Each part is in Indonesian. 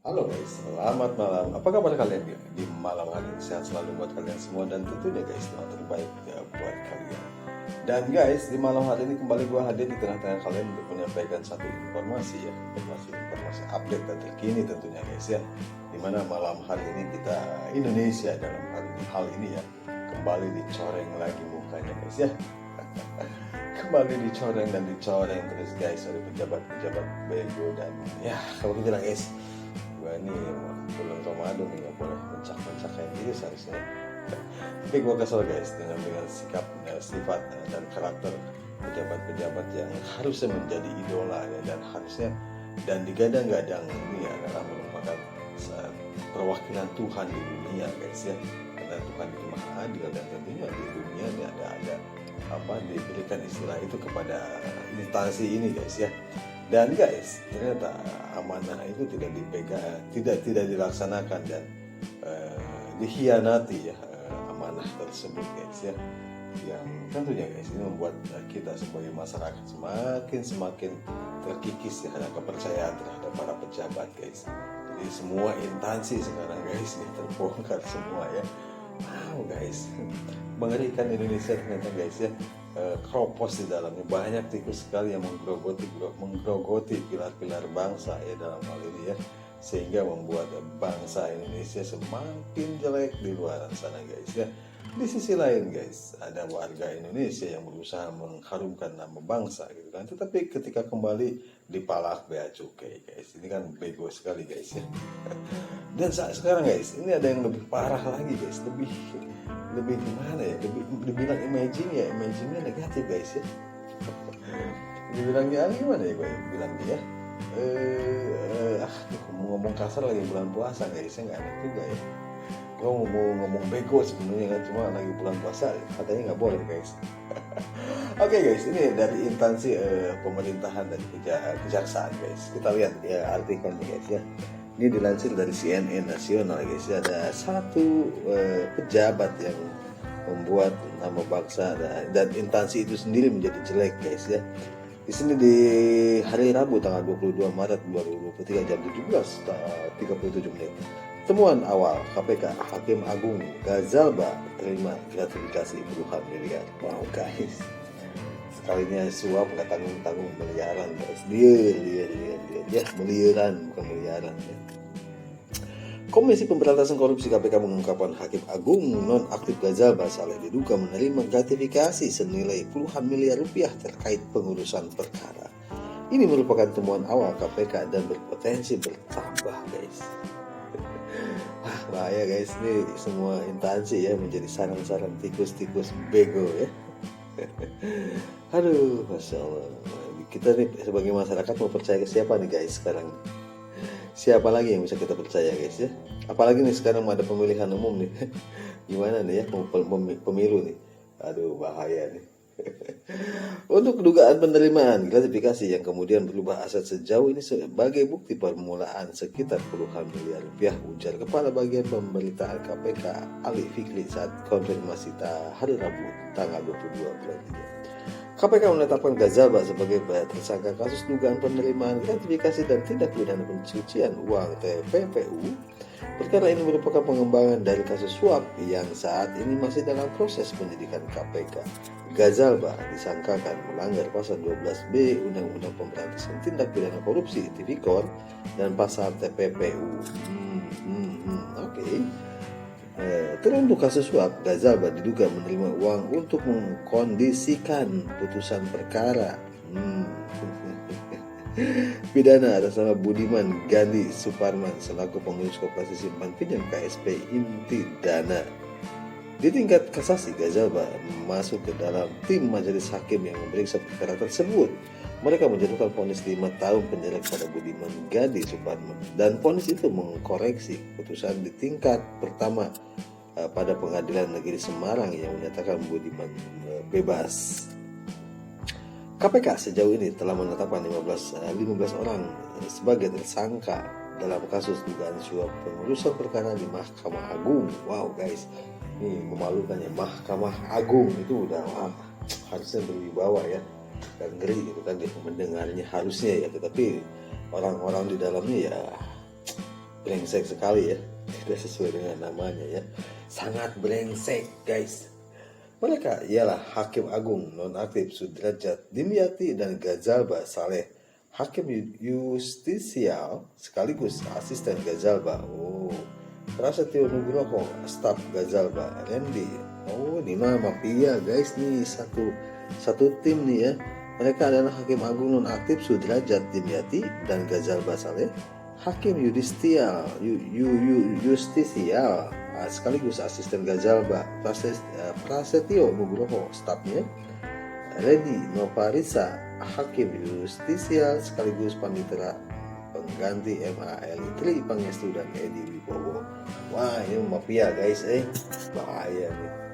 Halo guys, selamat malam. Apa kabar kalian di malam hari ini? Sehat selalu buat kalian semua dan tentunya guys doa terbaik ya buat kalian. Dan guys, di malam hari ini kembali gue hadir di tengah-tengah kalian untuk menyampaikan satu informasi ya, informasi update dan terkini tentunya guys ya. Dimana malam hari ini kita Indonesia dalam hal ini ya kembali dicoreng lagi mukanya guys ya. Kembali dicoreng dan dicoreng terus guys oleh pejabat-pejabat bego dan ya kalau bilang guys gue ini bulan Ramadan nih nggak boleh mencak-mencak kayak gitu seharusnya. Tapi gue kesel guys dengan sikap sifat dan karakter pejabat-pejabat yang harusnya menjadi idola ya dan harusnya dan digadang-gadang ini adalah merupakan perwakilan Tuhan di dunia guys ya, karena Tuhan itu maha adil dan tentunya di dunia ini ada apa diberikan istilah itu kepada instansi ini guys ya. Dan guys, ternyata amanah itu tidak dipegang, tidak dilaksanakan dan dikhianati ya amanah tersebut guys ya. Yang tentunya guys ini membuat kita sebagai masyarakat semakin terkikis ya karena kepercayaan terhadap para pejabat guys. Jadi semua instansi sekarang guys ini terbongkar semua ya. Wow guys, mengerikan Indonesia ternyata guys ya. Kropos di dalamnya banyak tikus sekali yang menggerogoti pilar-pilar bangsa ya dalam hal ini ya, sehingga membuat bangsa Indonesia semakin jelek di luar sana guys ya. Di sisi lain guys ada warga Indonesia yang berusaha mengharumkan nama bangsa gitu kan, tetapi ketika kembali dipalak bea cukai guys, ini kan bego sekali guys ya. Dan saat sekarang guys ini ada yang lebih parah lagi guys, lebih gimana ya, dibilang imagine-nya negatif guys ya. Dibilangnya gimana ya gue bilangnya ya, ngomong kasar lagi bulan puasa guys ya, nggak enak juga ya. Gue mau ngomong bego sebenarnya kan, cuma lagi bulan puasa katanya nggak boleh guys. Oke guys, ini dari instansi pemerintahan dan kejaksaan guys. Kita lihat ya artikelnya guys ya. Ini dilansir dari CNN Nasional guys. Ada satu pejabat yang membuat nama bangsa dan instansi itu sendiri menjadi jelek guys ya. Di sini di hari Rabu tanggal 22 Maret 2023 jam 17.37 menit. Temuan awal KPK, Hakim Agung Ghazalba terima gratifikasi puluhan miliar. Wow guys, sekalinya suap nggak tanggung miliaran guys. Dia miliaran bukan miliaran ya. Komisi Pemberantasan Korupsi KPK mengungkapkan Hakim Agung nonaktif Ghazalba Saleh diduga menerima gratifikasi senilai puluhan miliar rupiah terkait pengurusan perkara. Ini merupakan temuan awal KPK dan berpotensi bertambah guys. Wah bahaya guys, ini semua instansi ya menjadi sarang-sarang tikus-tikus bego ya. Aduh, masya Allah. Kita nih sebagai masyarakat mau percaya ke siapa nih guys sekarang? Siapa lagi yang bisa kita percaya guys ya? Apalagi nih sekarang ada pemilihan umum nih. Gimana nih ya pemilu nih? Aduh bahaya nih. Untuk dugaan penerimaan gratifikasi yang kemudian berubah aset sejauh ini sebagai bukti permulaan sekitar puluhan miliar rupiah, ujar Kepala Bagian Pemberitaan KPK Ali Fikri saat konfirmasi hari Rabu tanggal 22 bulan 3. KPK menetapkan Ghazalba sebagai tersangka kasus dugaan penerimaan gratifikasi dan tindak pidana pencucian uang (TPPU). Perkara ini merupakan pengembangan dari kasus suap yang saat ini masih dalam proses penyidikan KPK. Ghazalba disangkakan melanggar pasal 12B Undang-Undang Pemberantasan Tindak Pidana Korupsi (Tipikor) dan pasal TPPU. Oke. Teruntuk kasus suap, Ghazalba diduga menerima uang untuk mengkondisikan putusan perkara. Pidana atas nama Budiman Gandhi Suparman selaku pengurus Koperasi Simpan Pinjam KSP Inti Dana. Di tingkat kasasi, Ghazalba masuk ke dalam tim majelis hakim yang memeriksa perkara tersebut. Mereka menjatuhkan vonis 5 tahun penjara kepada Budiman Gandhi Suparman dan vonis itu mengkoreksi putusan di tingkat pertama pada Pengadilan Negeri Semarang yang menyatakan Budiman bebas. KPK sejauh ini telah menetapkan 15 orang sebagai tersangka dalam kasus dugaan suap pengurusan perkara di Mahkamah Agung. Wow guys, ini memalukan ya, Mahkamah Agung itu udah harusnya berwibawa ya, dan ngeri gitu kan dia mendengarnya harusnya ya, tetapi orang-orang di dalamnya ya brengsek sekali ya, tidak sesuai dengan namanya ya, sangat brengsek guys. Mereka ialah Hakim Agung Nonaktif Sudrajat Dimyati dan Gazalba Saleh, Hakim Justisial sekaligus asisten Gazalba. Oh, Prasetyo Nugroho, staf Gazalba. Randy. Oh, ini mah mafia guys nih, satu tim nih ya. Mereka adalah Hakim Agung Nonaktif Sudrajat Dimyati dan Gazalba Saleh, Hakim Justisial sekaligus asisten Gazalba. Prasetyo Nugroho, stafnya. Redi Novarisa, Hakim Justisial sekaligus panitera pengganti MAL Tri Pangestu dan Edi Wibowo. Wah, ini mafia guys, bahaya nih.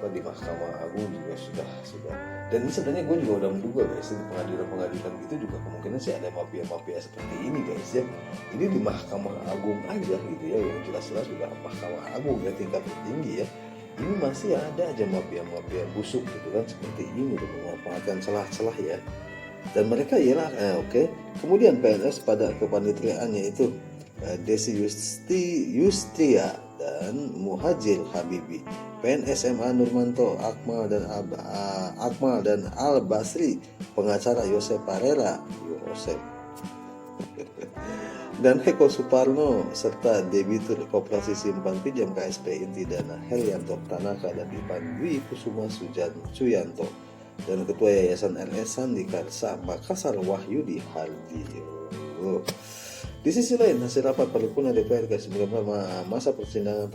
Di Mahkamah Agung juga sudah. Dan ini sebenarnya gue juga udah menduga guys, di pengadilan gitu juga kemungkinan sih ada mafia seperti ini guys ya. Ini di Mahkamah Agung aja gitu ya, yang jelas-jelas sudah Mahkamah Agung ya, tingkat tertinggi ya. Ini masih ada aja mafia busuk gitu kan, seperti ini untuk memanfaatkan celah-celah ya. Dan mereka ialah kemudian PNS pada kepanitriaannya itu Desi Yustria dan Muhajir Habibi, PNS SMA Nurmanto Akmal dan Al Basri, pengacara Yosep Parera dan Eko Suparno, serta debitur Koperasi Simpan Pinjam KSP Inti Dana Helianto Tanaka dan Ipan Dwi Kusuma Suyanto, dan Ketua Yayasan LS Sandi Karsa Makassar Wahyudi Hardi. Di sisi lain, hasil rapat paripurna DPR ke-19 masa persidangan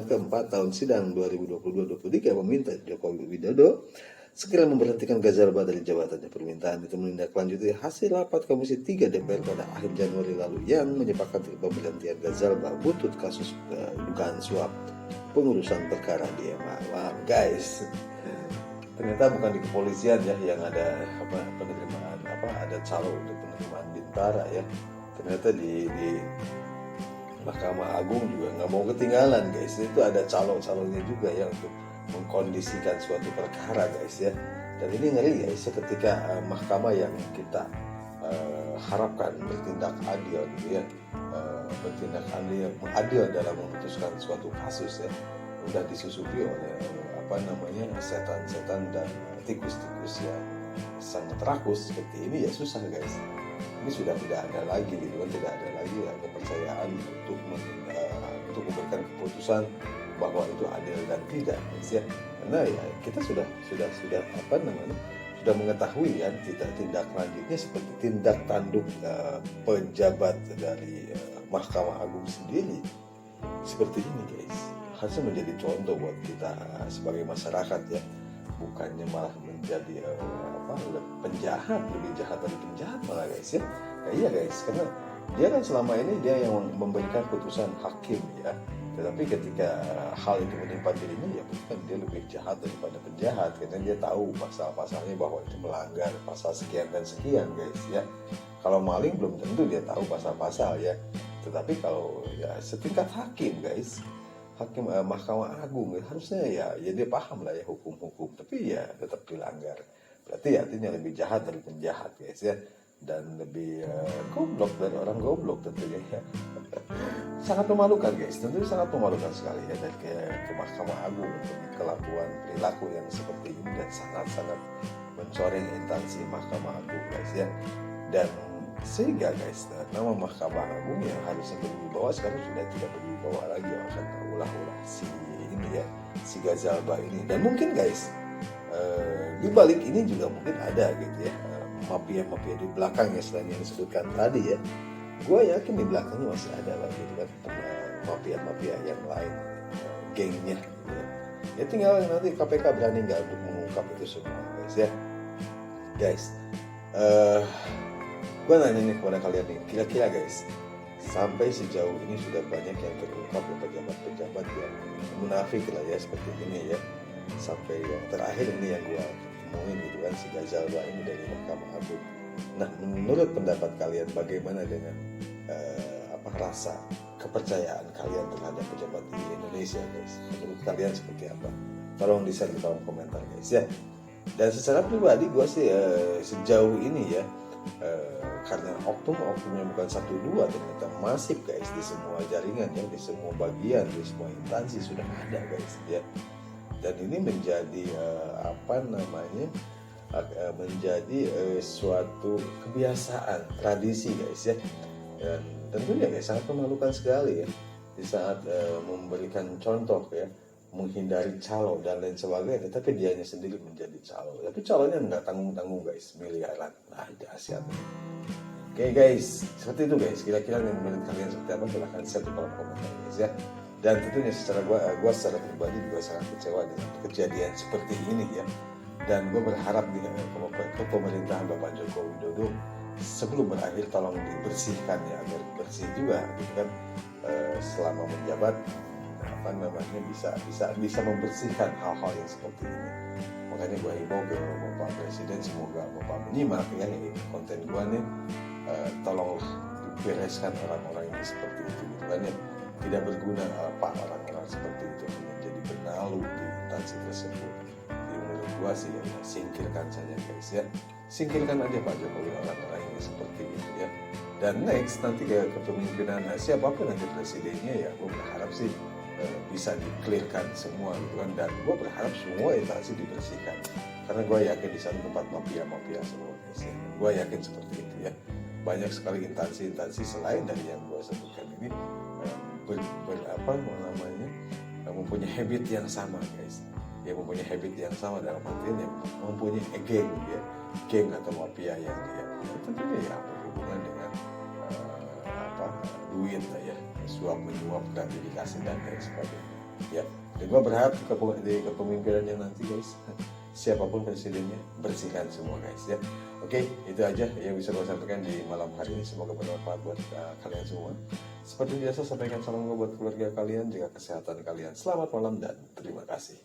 keempat tahun sidang 2022-2023 meminta Joko Widodo segera memberhentikan Gazalba dari jabatannya. Permintaan itu menindaklanjuti hasil rapat Komisi 3 DPR pada akhir Januari lalu yang menyepakati pemberhentian Gazalba buntut kasus dugaan suap pengurusan perkara di MA. Wah, guys, ternyata bukan di kepolisian ya yang ada penerimaan ada calo untuk penerimaan bintara ya. Ternyata di Mahkamah Agung juga nggak mau ketinggalan guys. Itu ada calo-calonya juga ya untuk mengkondisikan suatu perkara guys ya. Dan ini ngeri guys, ketika mahkamah yang kita harapkan bertindak adil gitu ya, bertindak adil dalam memutuskan suatu kasus ya, udah disusupi oleh setan-setan dan tikus-tikus yang sangat rakus seperti ini ya, susah guys. Ini sudah tidak ada lagi gitu kan, tidak ada lagi kepercayaan untuk memberikan keputusan bahwa itu adil dan tidak guys ya. Karena ya kita sudah mengetahui ya tindak lanjutnya seperti tindak tanduk pejabat dari Mahkamah Agung sendiri seperti ini guys. Harusnya menjadi contoh buat kita sebagai masyarakat ya, bukannya malah menjadi penjahat, lebih jahat dari penjahat malah guys ya. Iya guys, karena dia kan selama ini dia yang memberikan putusan hakim ya, tetapi ketika hal itu menimpa dirinya ya bukan, dia lebih jahat daripada penjahat karena dia tahu pasal-pasalnya bahwa itu melanggar pasal sekian dan sekian guys ya. Kalau maling belum tentu dia tahu pasal-pasal ya, tetapi kalau ya setingkat hakim guys, hakim Mahkamah Agung harusnya ya dia paham lah ya hukum-hukum, tapi ya tetap dilanggar. Berarti artinya lebih jahat dari penjahat guys ya, dan lebih goblok dari orang goblok tentunya ya. Sangat memalukan guys, tentunya sangat memalukan sekali ya dari ke Mahkamah Agung untuk kelakuan perilaku yang seperti ini, dan sangat-sangat mencoreng instansi Mahkamah Agung guys ya. Dan sehingga guys, nama Mahkamah Agung yang harusnya berwibawa sekarang sudah tidak berwibawa lagi, akan ulah-ulah si ini ya, si Gazalba ini. Dan mungkin guys, di balik ini juga mungkin ada gitu ya mafia-mafia di belakangnya selain yang disebutkan tadi ya. Gue yakin di belakangnya masih ada lagi gitu kan mafia-mafia yang lain, gengnya gitu ya. Ya tinggal nanti KPK berani nggak untuk mengungkap itu semua guys ya. Guys, gue nanya nih kepada kalian nih, kira-kira guys, sampai sejauh ini sudah banyak yang terungkap ya pejabat-pejabat yang munafik lah ya seperti ini ya. Sampai yang terakhir ini yang gue temuin gitu kan, si Gazalba ini dari Mahkamah Agung. Nah, menurut pendapat kalian bagaimana dengan rasa kepercayaan kalian terhadap pejabat di Indonesia guys? Menurut kalian seperti apa? Tolong di-share di kolom komentar guys ya. Dan secara pribadi gue sih sejauh ini ya karena oknum-oknumnya bukan satu dua, ternyata masif guys di semua jaringan ya, di semua bagian, di semua instansi sudah ada guys ya. Dan ini menjadi menjadi suatu kebiasaan, tradisi guys ya. Dan tentunya guys sangat memalukan sekali ya di saat memberikan contoh ya, menghindari calo dan lain sebagainya, tapi dianya sendiri menjadi calo. Tapi calonnya nggak tanggung-tanggung guys, miliaran. Nah, dahsyat. Oke guys, seperti itu guys. Kira-kira menurut kalian seperti apa? Silahkan share di kolom komentar guys ya. Dan tentunya secara gua secara pribadi juga sangat kecewa dengan kejadian seperti ini ya. Dan gue berharap nih ke pemerintahan Bapak Joko Widodo sebelum berakhir tolong dibersihkan ya, agar bersih juga gitu kan, selama menjabat bisa membersihkan hal-hal yang seperti ini. Makanya gue himbau ke Bapak Presiden, semoga Bapak menyimak ya ini konten gue nih, tolonglah dibereskan orang-orang yang seperti itu gitu kan ya. Tidak berguna apa orang-orang seperti itu, menjadi benalu di instansi tersebut. Jadi menurut gue sih ya, singkirkan saja guys ya, singkirkan aja Pak Jokowi orang-orang yang seperti itu ya. Dan next nanti ke kepemimpinan siapapun nanti presidennya ya, gue berharap sih bisa di-clearkan semua gitu kan, dan gue berharap semua instansi dibersihkan, karena gue yakin di sana tempat mafia semua guys ya. Gue yakin seperti itu ya. Banyak sekali instansi selain dari yang gue sebutkan ini mempunyai habit yang sama guys ya, mempunyai habit yang sama dalam artian yang mempunyai geng atau mafia yang dia tentunya ya berhubungan dengan duit lah ya, suap menyuap, gratifikasi dan lain sebagainya ya. Dan gue berharap di kepemimpinannya nanti guys, siapapun presidennya, bersihkan semua guys ya. Oke, itu aja yang bisa gue sampaikan di malam hari ini. Semoga bermanfaat buat kalian semua. Seperti biasa, sampaikan salam gue buat keluarga kalian, jaga kesehatan kalian. Selamat malam dan terima kasih.